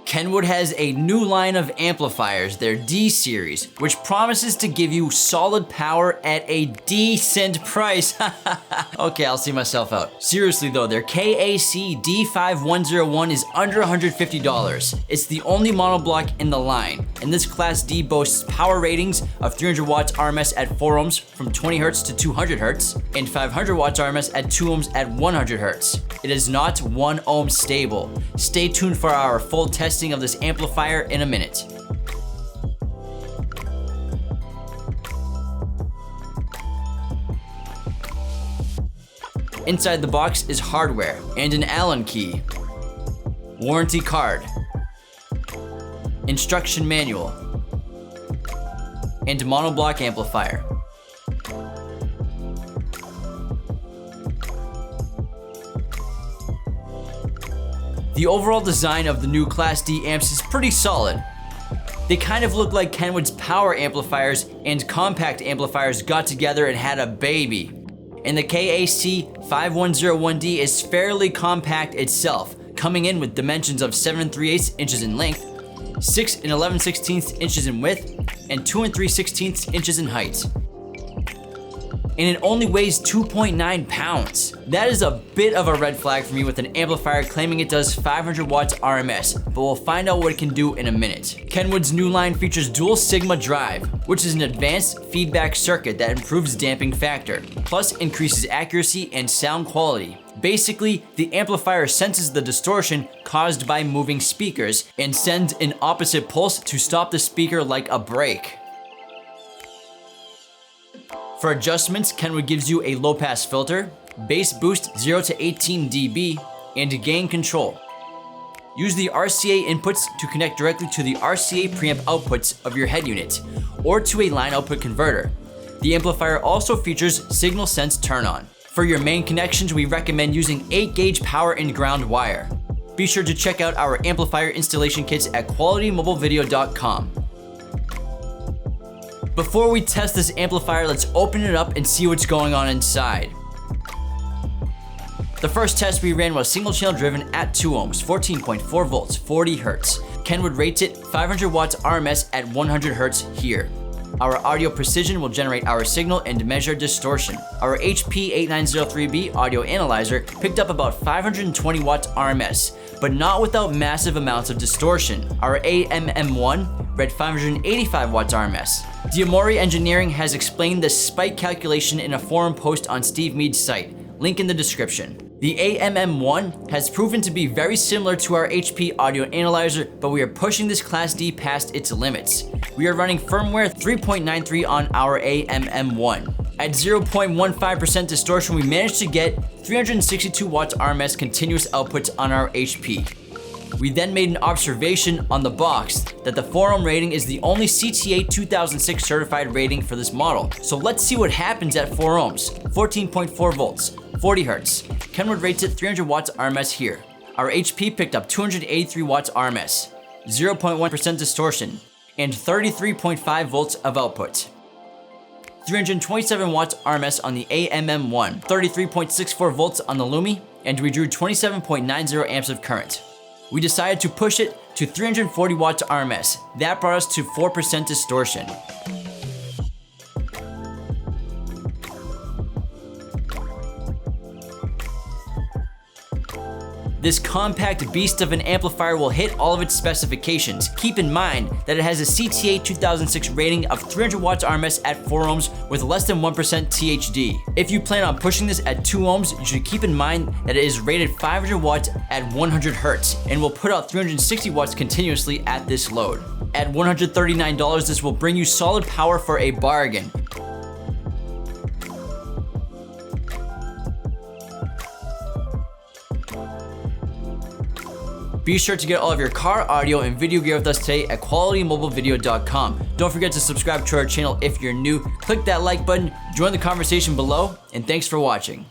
Kenwood has a new line of amplifiers, their D series, which promises to give you solid power at a decent price. Okay, I'll see myself out. Seriously though, their KAC-D5101 is under $150. It's the only monoblock in the line, and this Class D boasts power ratings of 300 watts RMS at 4 ohms from 20 Hz to 200 Hz, and 500 watts RMS at 2 ohms at 100 Hz. It is not 1 ohm stable. Stay tuned for our full testing of this amplifier in a minute. Inside the box is hardware and an Allen key, warranty card, instruction manual, and monoblock amplifier. The overall design of the new Class D amps is pretty solid. They kind of look like Kenwood's power amplifiers and compact amplifiers got together and had a baby. And the KAC-5101D is fairly compact itself, coming in with dimensions of 7 3/8 inches in length, 6 11/16 inches in width, and 2 3/16 inches in height. And it only weighs 2.9 pounds. That is a bit of a red flag for me with an amplifier claiming it does 500 watts RMS, but we'll find out what it can do in a minute. Kenwood's new line features dual sigma drive, which is an advanced feedback circuit that improves damping factor, plus increases accuracy and sound quality. Basically, the amplifier senses the distortion caused by moving speakers and sends an opposite pulse to stop the speaker like a brake. For adjustments, Kenwood gives you a low-pass filter, bass boost 0 to 18 dB, and gain control. Use the RCA inputs to connect directly to the RCA preamp outputs of your head unit, or to a line output converter. The amplifier also features signal sense turn-on. For your main connections, we recommend using 8-gauge power and ground wire. Be sure to check out our amplifier installation kits at qualitymobilevideo.com. Before we test this amplifier, let's open it up and see what's going on inside. The first test we ran was single channel driven at 2 ohms, 14.4 volts, 40 Hz. Kenwood rates it 500 watts RMS at 100 Hz here. Our audio precision will generate our signal and measure distortion. Our HP8903B audio analyzer picked up about 520 watts RMS, but not without massive amounts of distortion. Our AMM1 read 585 watts RMS. Diamori Engineering has explained the spike calculation in a forum post on Steve Mead's site, link in the description. The AMM1 has proven to be very similar to our HP audio analyzer, but we are pushing this Class D past its limits. We are running firmware 3.93 on our AMM1. At 0.15% distortion, we managed to get 362 watts RMS continuous outputs on our HP. We then made an observation on the box that the 4 ohm rating is the only CTA 2006 certified rating for this model. So let's see what happens at 4 ohms, 14.4 volts, 40 Hz. Kenwood rates it 300 watts RMS here. Our HP picked up 283 watts RMS, 0.1% distortion, and 33.5 volts of output. 327 watts RMS on the AMM1, 33.64 volts on the Lumi, and we drew 27.90 amps of current. We decided to push it to 340 watts RMS. That brought us to 4% distortion. This compact beast of an amplifier will hit all of its specifications. Keep in mind that it has a CTA 2006 rating of 300 watts RMS at 4 ohms with less than 1% THD. If you plan on pushing this at 2 ohms, you should keep in mind that it is rated 500 watts at 100 Hz and will put out 360 watts continuously at this load. At $139, this will bring you solid power for a bargain. Be sure to get all of your car audio and video gear with us today at qualitymobilevideo.com. Don't forget to subscribe to our channel if you're new. Click that like button, join the conversation below, and thanks for watching.